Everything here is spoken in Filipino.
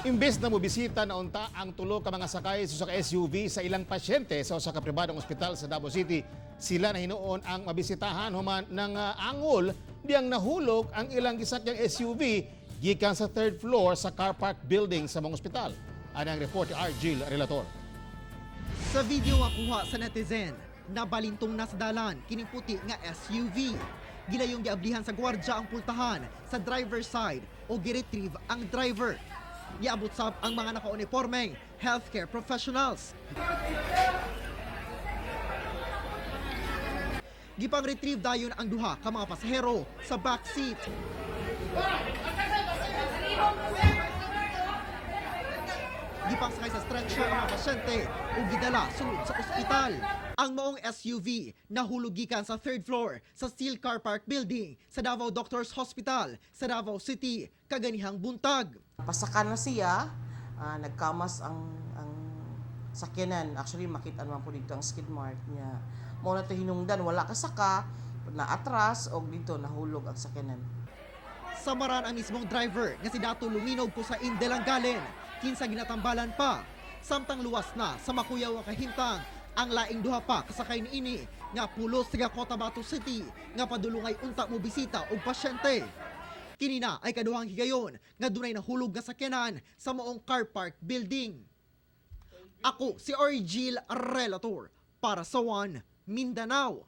Imbes na mobisita na unta ang tulo ka mga sakay sa SUV sa ilang pasyente sa usa ka pribadong ospital sa Davao City, sila na hinuon ang mabisitahan human ng angol diyang nahulog ang ilang gisakyang SUV gikan sa third floor sa car park building sa mga ospital. Anang report ni Argil Relator. Sa video nga kuha sa netizen, nabalintong na sa dalan kining puti nga SUV. Gilayong giablihan sa gwardya ang pultahan sa driver's side o giretrieve ang driver. Giabot sab ang mga naka-uniformeng healthcare professionals. Gipang-retrieve dayon ang duha ka mga pasahero sa back seat. Gipangsakay sa stretcher ang mga pasyente o gidala sulod sa ospital. Ang maong SUV nahulog gikan sa third floor sa Steel Car Park Building sa Davao Doctors Hospital sa Davao City kaganihang buntag. Pasakan na siya, nagkamas ang sakyanan. Actually, makita naman po dito ang skid mark niya. Muna ito hinungdan, wala kasaka, naatras o dito nahulog ang sakyanan. Samaran ang mismong driver nga si Dato luminog ko sa Indelanggalin, kinsa ginatambalan pa. Samtang luwas na sa makuyaw nga kahintang ang laing duha pa kasakay niini nga pulos sa Cotabato City nga padulungay unta mo bisita og pasyente. Kinina ay kaduhang higayon nga dunay nahulog nga sakyanan sa maong car park building. Ako si Argil Relator para sa One Mindanao.